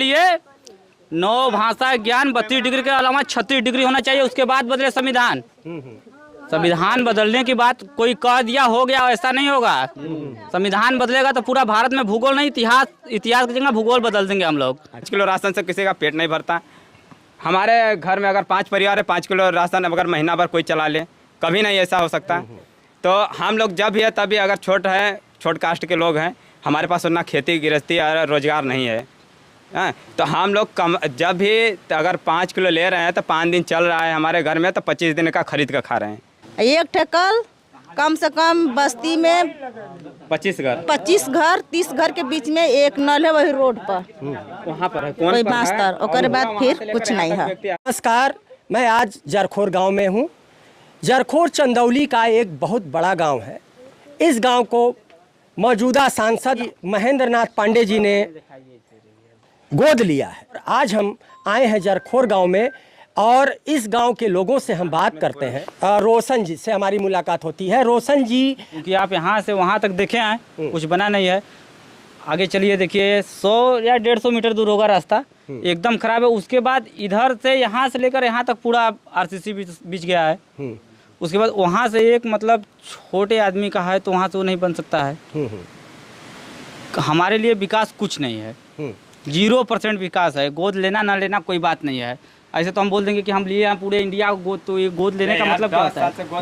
लिए 9 भाषा ज्ञान 32 डिग्री के अलावा 36 डिग्री होना चाहिए, उसके बाद बदले संविधान। संविधान बदलने की बात कोई कह दिया हो गया, ऐसा नहीं होगा। संविधान बदलेगा तो पूरा भारत में भूगोल नहीं, इतिहास की जगह भूगोल बदल देंगे हम लोग। 5 किलो राशन से किसी का पेट नहीं भरता। हमारे घर में अगर 5 परिवार है, 5 किलो राशन अगर महीना भर कोई चला ले, कभी नहीं ऐसा हो सकता। तो हम लोग जब भी है तभी, अगर छोट कास्ट के लोग हैं, हमारे पास उतना खेती गृहस्थी और रोजगार नहीं है, तो हम लोग जब भी अगर 5 किलो ले रहे हैं तो 5 दिन चल रहा है हमारे घर में, तो 25 दिन का खरीद कर खा रहे हैं। एक ठेकल कम से कम बस्ती में 25 घर 30 घर के बीच में एक नल है, वही रोड पर वहाँ पर है कौन कोई मास्टर, और बाद फिर कुछ नहीं है। नमस्कार, मैं आज जरखोर गांव में हूं। जरखोर चंदौली का एक बहुत बड़ा गांव है। इस गांव को मौजूदा सांसद महेंद्र नाथ पांडे जी ने गोद लिया है। आज हम आए हैं जरखोर गांव में और इस गांव के लोगों से हम बात करते हैं। रोशन जी से हमारी मुलाकात होती है। रोशन जी, क्योंकि आप यहाँ से वहाँ तक देखे हैं, कुछ बना नहीं है। आगे चलिए, देखिए 100 या 150 मीटर दूर होगा रास्ता, एकदम खराब है। उसके बाद इधर से यहाँ से लेकर यहाँ तक पूरा आरसीसी बिछ गया है। उसके बाद वहाँ से एक मतलब छोटे आदमी का है तो वहाँ से वो नहीं बन सकता है। हमारे लिए विकास कुछ नहीं है, 0% विकास है। गोद लेना ना लेना कोई बात नहीं है। ऐसे तो हम बोल देंगे कि हम लिए हैं पूरे इंडिया को गोद, तो ये गोद लेने का मतलब क्या होता है?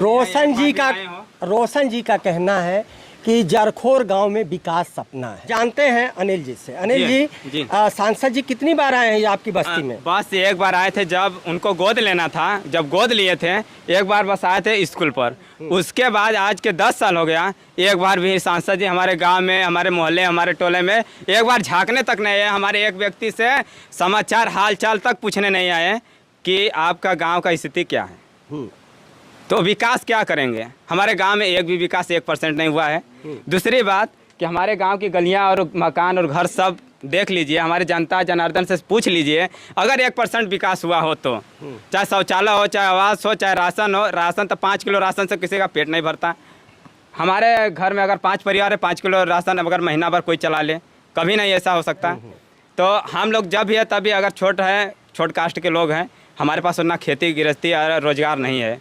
रोशन जी का कहना है कि जरखोर गांव में विकास सपना है। जानते हैं अनिल जी से। अनिल जी, सांसद जी कितनी बार आए हैं आपकी बस्ती में? बस एक बार आए थे, जब उनको गोद लेना था, जब गोद लिए थे एक बार बस आए थे स्कूल पर। उसके बाद आज के 10 साल हो गया, एक बार भी सांसद जी हमारे गांव में, हमारे मोहल्ले, हमारे टोले में एक बार झांकने तक नहीं आए। हमारे एक व्यक्ति से समाचार हाल चाल तक पूछने नहीं आए कि आपका गाँव का स्थिति क्या है। तो विकास क्या करेंगे? हमारे गांव में एक भी विकास 1% नहीं हुआ है। दूसरी बात कि हमारे गांव की गलियां और मकान और घर सब देख लीजिए, हमारे जनता जनार्दन से पूछ लीजिए, अगर 1% विकास हुआ हो तो, चाहे शौचालय हो, चाहे आवास हो, चाहे राशन हो। राशन तो 5 किलो राशन से किसी का पेट नहीं भरता। हमारे घर में अगर 5 परिवार है, 5 किलो राशन अगर महीना भर कोई चला ले, कभी नहीं ऐसा हो सकता। तो हम लोग जब भी है तभी, अगर छोट कास्ट के लोग हैं, हमारे पास उतना खेती गृहस्थी और रोजगार नहीं है,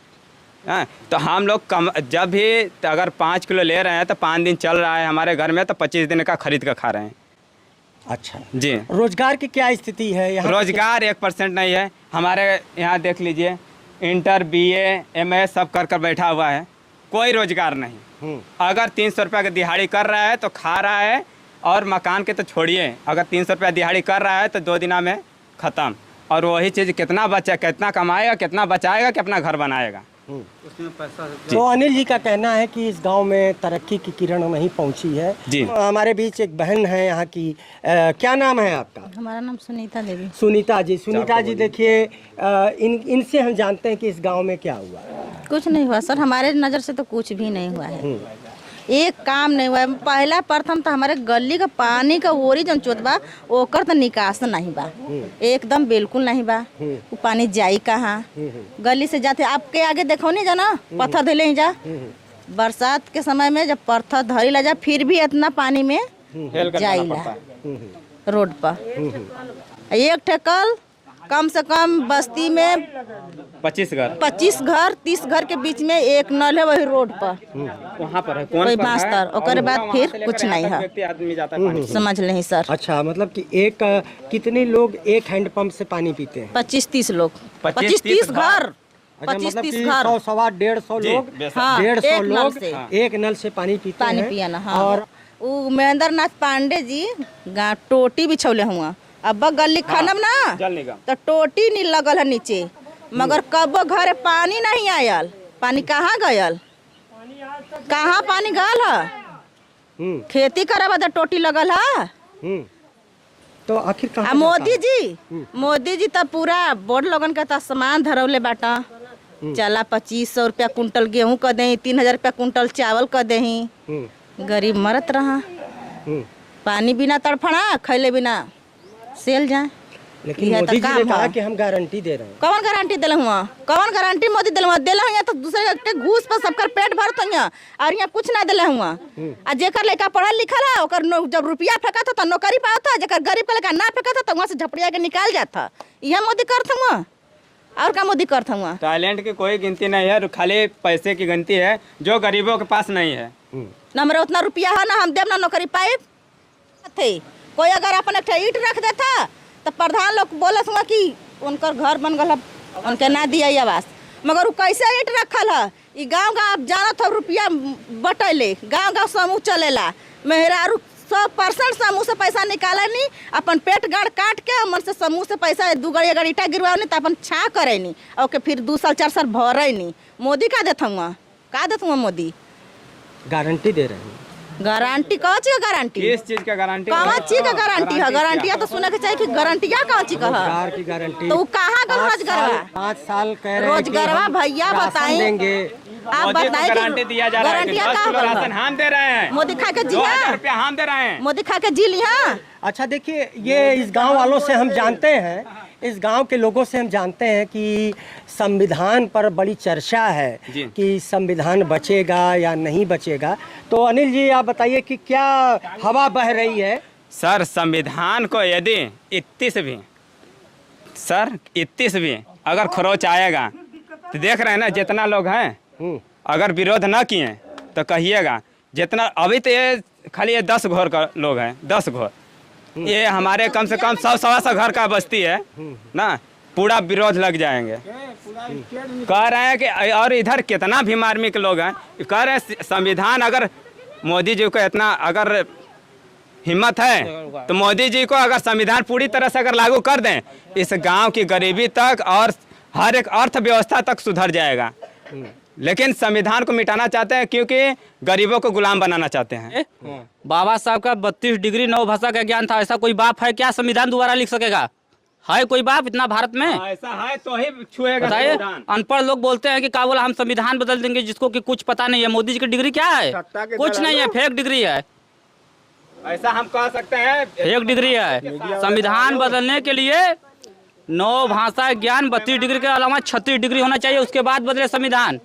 तो हम लोग जब भी अगर 5 किलो ले रहे हैं तो 5 दिन चल रहा है हमारे घर में, तो 25 दिन का खरीद कर खा रहे हैं। अच्छा जी। रोजगार की क्या स्थिति है यहाँ? रोजगार 1% नहीं है। हमारे यहाँ देख लीजिए, इंटर BA MA सब कर बैठा हुआ है, कोई रोजगार नहीं। अगर 300 रुपये की दिहाड़ी कर रहा है तो खा रहा है, और मकान के तो छोड़िए, अगर 300 रुपये दिहाड़ी कर रहा है तो 2 दिना में ख़त्म। और वही चीज़ कितना बचा, कितना कमाएगा, कितना बचाएगा कि अपना घर बनाएगा। उसमें पैसा। तो अनिल जी का कहना है कि इस गांव में तरक्की की किरण नहीं पहुंची है। जी। हमारे बीच एक बहन है यहाँ की, क्या नाम है आपका? हमारा नाम सुनीता देवी। सुनीता जी, देखिए, इनसे हम जानते हैं कि इस गांव में क्या हुआ। कुछ नहीं हुआ सर, हमारे नज़र से तो कुछ भी नहीं हुआ है। एक काम नहीं हुआ है। पहला प्रथम तो हमारे गली का पानी का ओरी जन चोत बा, ओकर तो निकास नहीं बा, एकदम बिल्कुल नहीं बा। वो पानी जाई कहाँ? गली से जाते आपके आगे देखो नहीं जाना, पत्थर धैले ही जा। बरसात के समय में जब पत्थर धरी ला जा, फिर भी इतना पानी में जाइला रोड पर। एक ठेकल कम से कम बस्ती में 25 घर 30 घर के बीच में एक नल है, वही रोड पर वहाँ पर है कोई मास्टर, और बाद फिर कुछ नहीं है। समझ नहीं सर। अच्छा, मतलब कि कितने लोग एक हैंड पंप से पानी पीते हैं? 25-30 लोग, 25-30 घर, 25-30 घर, 100-150 लोग, 150 लोग एक नल से पानी पीते हैं। पानी पियाना। हाँ। और वो महेंद्र नाथ पांडे जी टोटी बिछौले हुआ, अब गली खनम ना तो टोटी नहीं लगल है नीचे, मगर कबो घर पानी नहीं आयल। पानी कहाँ गयल? कहाँ पानी गल है? खेती करे बदे टोटी लगल है। तो आखिर कहाँ? मोदी जी तो पूरा बोर्ड लगन के तो सामान धरौले बाटा। चला 2500 रुपया कुंटल गेहूं कर दे, 3000 रुपया कुंटल चावल कर दे। गरीब मरत रहा, पानी बिना तड़फना, खैले बिना सेल जाए। लेकिन यह तो मोदी जी ने काम कहा है। कि हम गारंटी दे रहे हैं। कौन गारंटी दिल हुआ? कौन गारंटी मोदी दिल हुआ? दिल हुआ तो दूसरे के घूस पर सबकर पेट भरत हुआ और यहाँ कुछ ना दिल हुआ। आ जेकर लड़का पढ़ल लिखल है ओकर जब रुपया फेंका था तो नौकरी पाता था, जेकर गरीब का लड़का ना फेंका था तो वहाँ से झपड़िया के निकाल जाता। यह मोदी करत हुआ और का मोदी करत हुआ? टैलेंट की कोई गिनती नहीं है, खाली पैसे की गिनती है जो गरीबों के पास नहीं है। ना हमारा उतना रुपया है ना हम देव ना नौकरी पाए थे। कोई अगर अपन एक ईट रख देता तो प्रधान लोग बोलत हुआ कि उनकर घर बन गल, उनके ना दिया आवास, मगर वो कैसे ईट रखल है? ई गाँव गाँव जानत हो रुपया बटैले, गाँव गाँव समूह चलेला, मेहरारू 100% समूह से पैसा निकाले नहीं, अपन पेट गाड़ काट के हमन से समूह से पैसा 2 गाड़ी अगर ईटा गिरवा नहीं तो अपन छा करे नहीं और फिर 2 साल 4 साल भरे नहीं। मोदी का देता हुआ? का देता हुआ मोदी? गारंटी दे रहे हैं। गारंटी कौन चीज का गारंटी? किस चीज का गारंटी? कौन चीज का गारंटी है? गारंटिया तो सुने के चाहिए कि गारंटिया कौन चीज का है? रोजगार की गारंटी। तो वो कहाँ का रोजगारवा? 5 साल कह रहे हैं कि रोजगारवा हम भैया राशन बताएं। देंगे। आप मोदी को बताएं गारंटी दिया जा रहा है कि गारंटिया 10 किलो का राशन हम दे रहे हैं, मोदी खा के जी 2000 रुपया हम दे रहे हैं। मोदी खा के जी लिया। अच्छा देखिए, ये इस गांव वालों से हम जानते हैं, इस गांव के लोगों से हम जानते हैं कि संविधान पर बड़ी चर्चा है जी। कि संविधान बचेगा या नहीं बचेगा। तो अनिल जी आप बताइए कि क्या हवा बह रही है? सर संविधान को यदि 31 भी अगर खरोच आएगा तो देख रहे हैं ना जितना लोग हैं, अगर विरोध न किए तो कहिएगा जितना अभी तो ये खाली ये 10 घोर का लोग हैं, 10 घोर, ये हमारे कम से कम 100-125 घर का बस्ती है ना, पूरा विरोध लग जाएंगे। कह रहे हैं कि और इधर कितना भी मार्मिक लोग हैं, कह रहे हैं संविधान अगर मोदी जी को इतना अगर हिम्मत है तो मोदी जी को अगर संविधान पूरी तरह से अगर लागू कर दें, इस गांव की गरीबी तक और हर एक अर्थव्यवस्था तक सुधर जाएगा। लेकिन संविधान को मिटाना चाहते हैं क्योंकि गरीबों को गुलाम बनाना चाहते हैं। बाबा साहब का 32 डिग्री 9 भाषा का ज्ञान था, ऐसा कोई बाप है क्या संविधान दोबारा लिख सकेगा? है कोई बाप इतना भारत में? ऐसा है तो ही छुएगा बताइए। संविधान। अनपढ़ लोग बोलते हैं कि क्या बोला हम संविधान बदल देंगे, जिसको कि कुछ पता नहीं है। मोदी जी की डिग्री क्या है? कुछ नहीं है, फेक डिग्री है, ऐसा हम कह सकते हैं। फेक डिग्री है। संविधान बदलने के लिए 9 भाषा ज्ञान 32 डिग्री के अलावा 36 डिग्री होना चाहिए, उसके बाद बदले संविधान।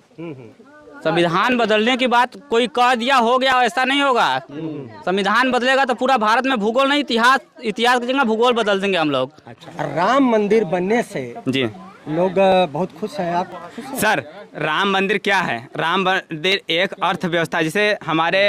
संविधान बदलने की बात कोई कह दिया हो गया, ऐसा नहीं होगा। संविधान बदलेगा तो पूरा भारत में भूगोल नहीं, इतिहास की जगह भूगोल बदल देंगे हम लोग। अच्छा, राम मंदिर बनने से जी लोग बहुत खुश हैं। आप खुश हैं? सर, राम मंदिर क्या है? राम मंदिर एक अर्थव्यवस्था, जिसे हमारे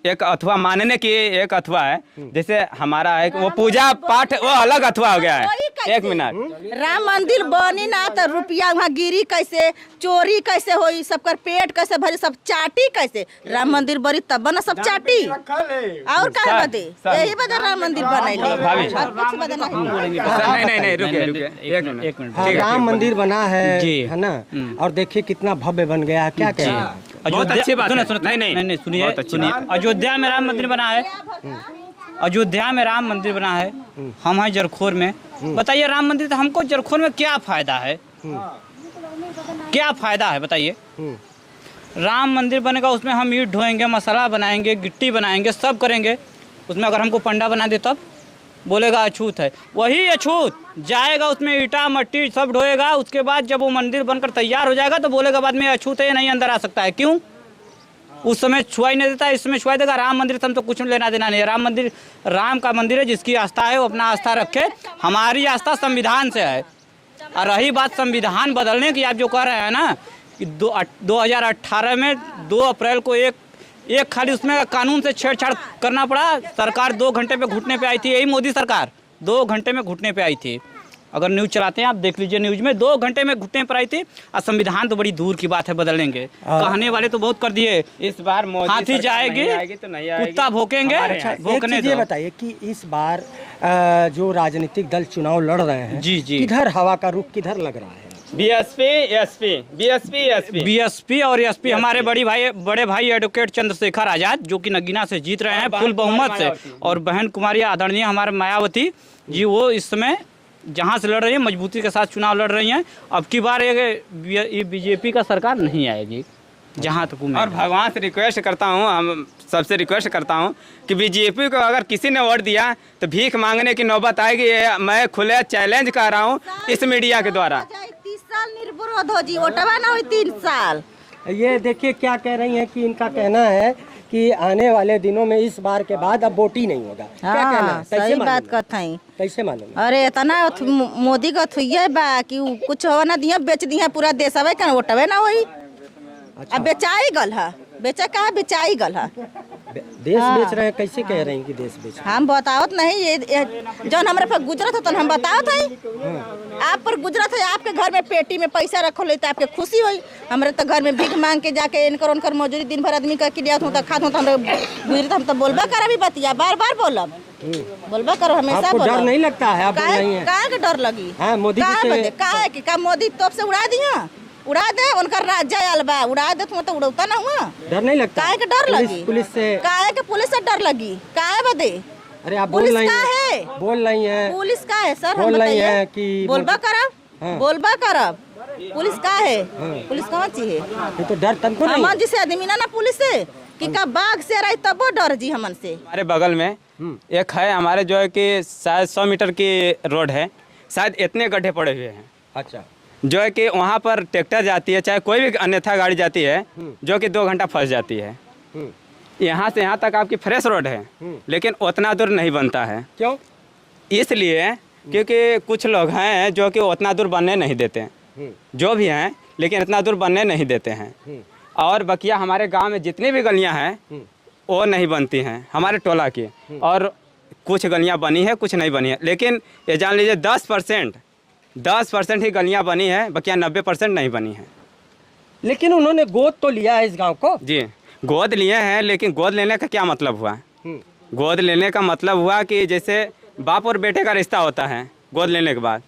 एक अथवा मानने की एक अथवा है, जैसे हमारा एक वो पूजा पाठ वो अलग अथवा हो गया है। एक मिनट, राम मंदिर बनी ना तो रुपया वहाँ गिरी कैसे, चोरी कैसे होई, सबकर पेट कैसे भरी, सब चाटी कैसे? राम मंदिर बनी तब बना सब चाटी। और क्या बदे? यही बदे राम मंदिर बनैले, और कुछ बदे नहीं। नहीं रुकिए एक मिनट। हाँ, राम मंदिर बना जी। है ना, और देखिए कितना भव्य बन गया है। क्या कहें? बहुत अच्छी बात है। नहीं, सुनिए बहुत अच्छी सुनिए। बात अयोध्या में राम मंदिर बना है, अयोध्या में राम मंदिर बना है, हम हैं जरखोर में। बताइए राम मंदिर तो हमको जरखोर में क्या फायदा है? क्या फायदा है बताइए? राम मंदिर बनेगा, उसमें हम ईंट ढोएंगे, मसाला बनाएंगे, गिट्टी बनाएंगे, सब करेंगे। उसमें अगर हमको पंडा बना दे तब बोलेगा अछूत है। वही अछूत जाएगा, उसमें ईटा मट्टी सब ढोएगा, उसके बाद जब वो मंदिर बनकर तैयार हो जाएगा तो बोलेगा बाद में अछूत है, ये नहीं अंदर आ सकता है। क्यों? उस समय छुआई नहीं देता, इस समय छुआई देगा। राम मंदिर से हम तो कुछ लेना देना नहीं है। राम मंदिर राम का मंदिर है, जिसकी आस्था है वो अपना आस्था रखे। हमारी आस्था संविधान से है। और रही बात संविधान बदलने की, आप जो कह रहे हैं ना कि 2018 में 2 अप्रैल को एक खाली उसमें कानून से छेड़छाड़ करना पड़ा। सरकार 2 घंटे पे घुटने पे आई थी, यही मोदी सरकार 2 घंटे में घुटने पे आई थी। अगर न्यूज़ चलाते हैं आप देख लीजिए, न्यूज़ में 2 घंटे में घुटने पर आई थी। और संविधान तो बड़ी दूर की बात है बदलेंगे, कहने वाले तो बहुत कर दिए। इस बार मोदी हाथी सरकार जाएगी, नहीं आएगी तो नहीं आएगी। कुत्ता भोंकेंगे, अच्छा, एक भोंकने चीज़ ये दो। बताइए कि इस बार जो राजनीतिक दल चुनाव लड़ रहे हैं, जी, जी। किधर हवा का रुख किधर लग रहा है? बीएसपी और एसपी हमारे बड़े भाई एडवोकेट चंद्रशेखर आजाद, जो कि नगीना से जीत रहे हैं फुल बहुमत से। और बहन कुमारी आदरणीय हमारे मायावती जी, वो इस समय जहाँ से लड़ रही है मजबूती के साथ चुनाव लड़ रही हैं। अब की बार ये बीजेपी का सरकार नहीं आएगी। जहाँ तक और उम्मीद है। भगवान से रिक्वेस्ट करता हूँ, हम सबसे रिक्वेस्ट करता हूँ कि बीजेपी को अगर किसी ने वोट दिया तो भीख मांगने की नौबत आएगी। ये मैं खुले चैलेंज कर रहा हूँ इस मीडिया के द्वारा। 30 साल निर्विरोध हो जी, वोटवा ना हुई 3 साल। ये देखिए क्या कह रही हैं कि इनका कहना है कि आने वाले दिनों में इस बार के बाद अब वोट ही नहीं होगा। क्या कहना है? सही मालूम बात है? कहत हई। कैसे मालूम है? अरे इतना मोदी का थुइये बा कि उ कुछ हो ना दिया, बेच दिया पूरा देश, हवे का वोटवे ना होई। अब बेचाई गल है, बेचा का बेचाई गल है। देश बेच रहे हैं, कैसे कह रहे हैं कि देश बेच रहे हम बतावत नहीं, ये जौन हमारे पर गुजरत होता हम बतावत है। आप पर गुजरत है, आपके घर में पेटी में पैसा रखो ले तो आपके खुशी हुई। हमारे तो घर में भीख मांग के जाके इनकर उनकर मजूरी दिन भर आदमी का किलियात हूँ तो खात हूँ तो हम गुजरत, हम तो बोलबा कर अभी बतिया बार बार बोलब, बोलबा करो हमेशा आपको डर बोलब। नहीं लगता है? आप बोल रही हैं। काहे के डर लगी? हाँ, मोदी जी से काहे कि का मोदी तोप से उड़ा दिया, उड़ा दे, उनका राज्य आयल बा, उड़ा दे तो उड़ौता ना हुआ। डर नहीं लगता? काहे के डर लगी? पुलिस से काहे के पुलिस से डर लगी? काहे बदे? अरे आप पुलिस बोल रही का हैं, है? बोल रही हैं, पुलिस का है सर? बोल हम रही बताइए। हैं कि बोलबा करब, हाँ। बोलबा करब, पुलिस का है? पुलिस कहाँ चीज है? ये तो डर तनको नहीं हमन जिसे आदमी ना पुलिस से कि का बाघ से रही तबो डर जी हमन से। हमारे बगल में एक है, हमारे जो है कि शायद 100 मीटर की रोड है, शायद इतने गड्ढे पड़े हुए हैं। अच्छा, जो है कि वहाँ पर ट्रैक्टर जाती है, चाहे कोई भी अन्यथा गाड़ी जाती है, जो कि 2 घंटा फंस जाती है। यहाँ से यहाँ तक आपकी फ्रेश रोड है, लेकिन उतना दूर नहीं बनता है। क्यों? इसलिए क्योंकि कुछ लोग हैं जो कि उतना दूर बनने नहीं देते, जो भी हैं, लेकिन इतना दूर बनने नहीं देते हैं। और बकिया हमारे गांव में जितनी भी गलियां हैं वो नहीं बनती हैं हमारे टोला की, और कुछ गलियां बनी है, कुछ नहीं बनी है। लेकिन ये जान लीजिए 10% ही गलियां बनी है, बकिया 90% नहीं बनी है। लेकिन उन्होंने गोद तो लिया है इस गांव को। जी, गोद लिए हैं, लेकिन गोद लेने का क्या मतलब हुआ? गोद लेने का मतलब हुआ कि जैसे बाप और बेटे का रिश्ता होता है, गोद लेने के बाद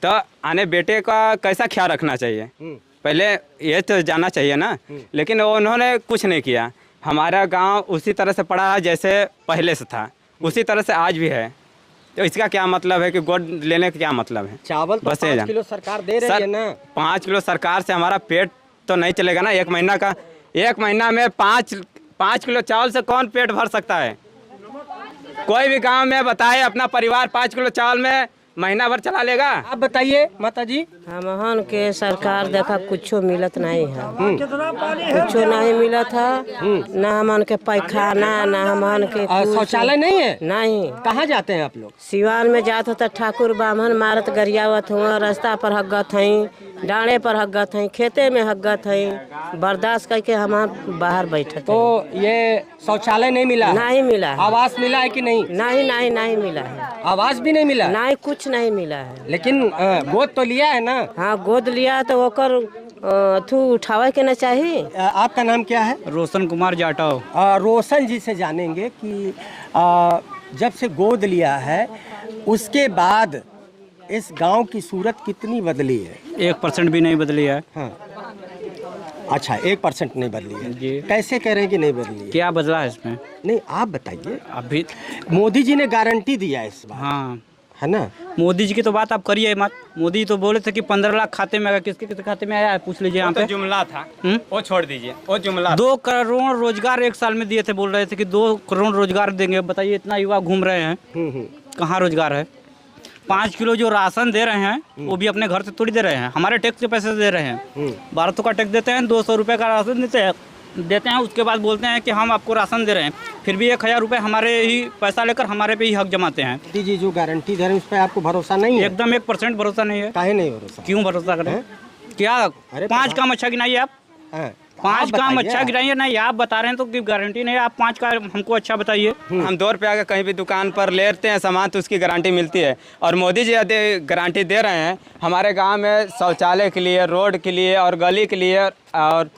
तो आने बेटे का कैसा ख्याल रखना चाहिए, पहले ये तो जानना चाहिए ना। लेकिन उन्होंने कुछ नहीं किया। हमारा गांव उसी तरह से पड़ा है जैसे पहले से था, उसी तरह से आज भी है। तो इसका क्या मतलब है कि गोद लेने का क्या मतलब है? चावल तो 5 किलो सरकार दे रही है ना। 5 किलो सरकार से हमारा पेट तो नहीं चलेगा ना। 1 महीना का, 1 महीना में 5 किलो चावल से कौन पेट भर सकता है? कोई भी गांव में बताए अपना परिवार 5 किलो चावल में महीना भर चला लेगा? आप बताइए माता जी। हमहन के सरकार देखा कुछो मिलत नहीं है, कुछो नहीं मिलत है। ना हमन के पैखाना, ना हमन के शौचालय नहीं है? नहीं। कहाँ जाते हैं आप लोग? सिवान में जात होता, ठाकुर ब्राह्मण मारत गरियावत हुआ, रास्ता पर हग्गत हई, डाँड़े पर हग्गत हई, खेते में हग्गत हई, बर्दाश्त करके हम बाहर बैठे। तो ये शौचालय नहीं मिला? नहीं मिला है। आवास मिला है कि नहीं? नहीं मिला है। आवास भी नहीं मिला? नहीं, कुछ नहीं मिला है। लेकिन गोद तो लिया है ना? हाँ, गोद लिया तो ओकर थू उठावे के ना चाहिए। आपका नाम क्या है? रोशन कुमार जाटव। रोशन जी से जानेंगे कि जब से गोद लिया है उसके बाद इस गांव की सूरत कितनी बदली है? 1% भी नहीं बदली है। हाँ, अच्छा, 1% नहीं बदली है जी। कैसे कह रहे हैं कि नहीं बदली है? क्या बदला है इसमें? नहीं, आप बताइए। अभी मोदी जी ने गारंटी दिया है इस बार, हाँ, है ना? मोदी जी की तो बात आप करिए मत। मोदी तो बोले थे कि 15 लाख खाते में आया, किसके किसके खाते में आया है पूछ लीजिए यहाँ तो पे। जुमला था, वो छोड़ दीजिए, वो जुमला। 2 करोड़ रोजगार 1 साल में दिए थे, बोल रहे थे कि 2 करोड़ रोजगार देंगे। बताइए, इतना युवा घूम रहे हैं, कहाँ रोजगार है? 5 किलो जो राशन दे रहे हैं वो भी अपने घर से थोड़ी दे रहे हैं, हमारे टैक्स के पैसे से दे रहे हैं। 1200 का टैक्स देते हैं, 200 रुपये का राशन देते हैं। उसके बाद बोलते हैं कि हम आपको राशन दे रहे हैं, फिर भी 1000 रुपये हमारे ही पैसा लेकर हमारे पे ही हक जमाते हैं। मोदी जी जो गारंटी दे रहे हैं उस पर आपको भरोसा नहीं है? एकदम 1% भरोसा नहीं है। काहे नहीं भरोसा? क्यों भरोसा करें? क्या 5 काम अच्छा गिनाइए आप, हाँ, 5 काम बताइए। अच्छा गिनाइए। नहीं, आप बता रहे हैं तो कि गारंटी नहीं है, आप 5 का हमको अच्छा बताइए। हम 2 रुपये का कहीं भी दुकान पर लेते हैं सामान तो उसकी गारंटी मिलती है, और मोदी जी यदि गारंटी दे रहे हैं हमारे गांव में शौचालय के लिए, रोड के लिए और गली के लिए, और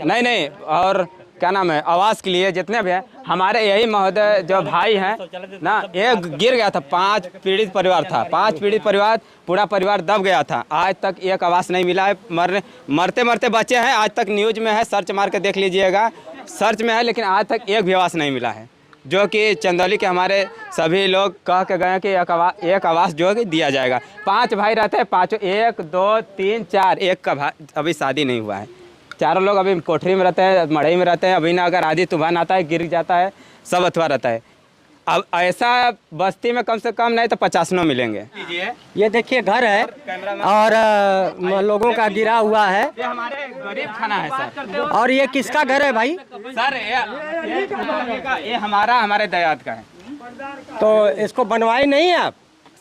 नहीं, और क्या नाम है, आवास के लिए, जितने भी हैं हमारे यही महोदय जो भाई हैं ना, एक गिर गया था, 5 पीड़ित परिवार था, 5 पीड़ित परिवार, पूरा परिवार दब गया था। आज तक एक आवास नहीं मिला है, मरते मरते बचे हैं। आज तक न्यूज में है, सर्च मार के देख लीजिएगा, सर्च में है, लेकिन आज तक एक भी आवास नहीं मिला है। जो कि चंदौली के हमारे सभी लोग कह के गए कि एक आवास जो है कि दिया जाएगा। 5 भाई रहते हैं, 5, 1 2 3 4, एक का अभी शादी नहीं हुआ है। चारों लोग अभी कोठरी में रहते हैं, मढ़ई में रहते हैं। अभी ना अगर आधी तूफान आता है, गिर जाता है, सब अथवा रहता है। अब ऐसा बस्ती में कम से कम नहीं तो 50 मिलेंगे। ये देखिए घर है और लोगों का गिरा हुआ है। ये हमारे गरीब खाना है सर। और ये किसका घर है भाई? सर ये हमारे दयाद का है। तो इसको बनवाए नहीं है आप?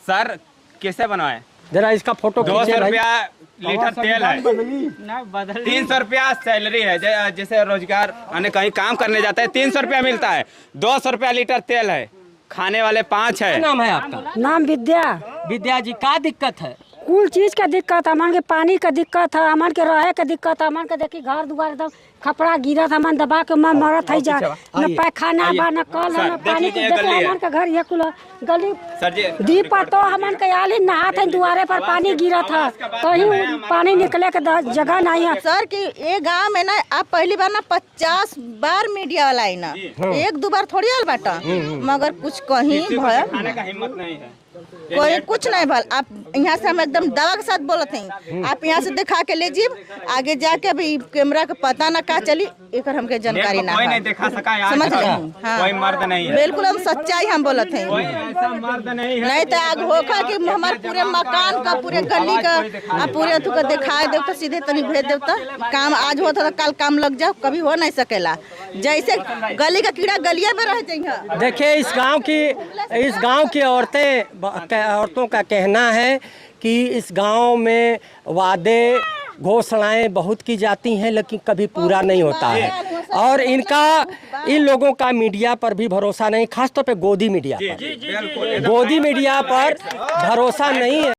सर कैसे बनवाए? जरा इसका फोटो 200 खींचिए भाई। रुपया लीटर तेल है, 300 रुपया सैलरी है। जैसे रोजगार यानी कहीं काम करने जाते हैं 300 रुपया मिलता है, 200 रुपया लीटर तेल है, खाने वाले 5 है। क्या नाम है आपका? नाम विद्या। विद्या जी, का दिक्कत है? कुल चीज का दिक्कत है। हमारे के पानी का दिक्कत है, हमारे के रहे का दिक्कत है, हमारे के देखी घर दुआर एकदम खपड़ा गिरत, हमारे दबा के मरत है जा। न पैखाना बा, न कल है, न पानी के। देखिए हमारे के घर ये कुल गली दीपा तो हमारे के आली नहात है, दुआरे पर पानी गिरत है, तो ही पानी निकले के जगह नहीं है। सर कि ये गांव में ना आप पहली बार ना 50 बार मीडिया वाला आई ना, 1-2 बार थोड़ी आल बाटा, मगर कुछ कहीं भय खाने का हिम्मत नहीं है। कोई कुछ नहीं भल। आप यहाँ से हम एकदम दवा के साथ बोलते हैं, आप यहाँ से दिखा के ले जीब, आगे जाके अभी कैमरा का पता ना का चली, एक हमके जानकारी ना कोई है। नहीं दिखा सका यार, समझ रहे हैं? कोई मर्द नहीं है, बिल्कुल हम सच्चाई हम बोलते हैं। कोई ऐसा मर्द नहीं है। नहीं तो आग होगा कि हमारे पूरे मकान का, पूरे गली का, आप पूरे अथु का दिखाई दे तो सीधे तनी भेज दे तो काम आज होता तो कल काम लग जाओ, कभी हो नहीं सकेला। जैसे गली का कीड़ा गलिया में रह जाएगा। देखिए इस गांव की औरतों का कहना है कि इस गांव में वादे घोषणाएं बहुत की जाती हैं लेकिन कभी पूरा नहीं होता है। और इन लोगों का मीडिया पर भी भरोसा नहीं, खासतौर पे गोदी मीडिया पर। गोदी मीडिया पर भरोसा नहीं है।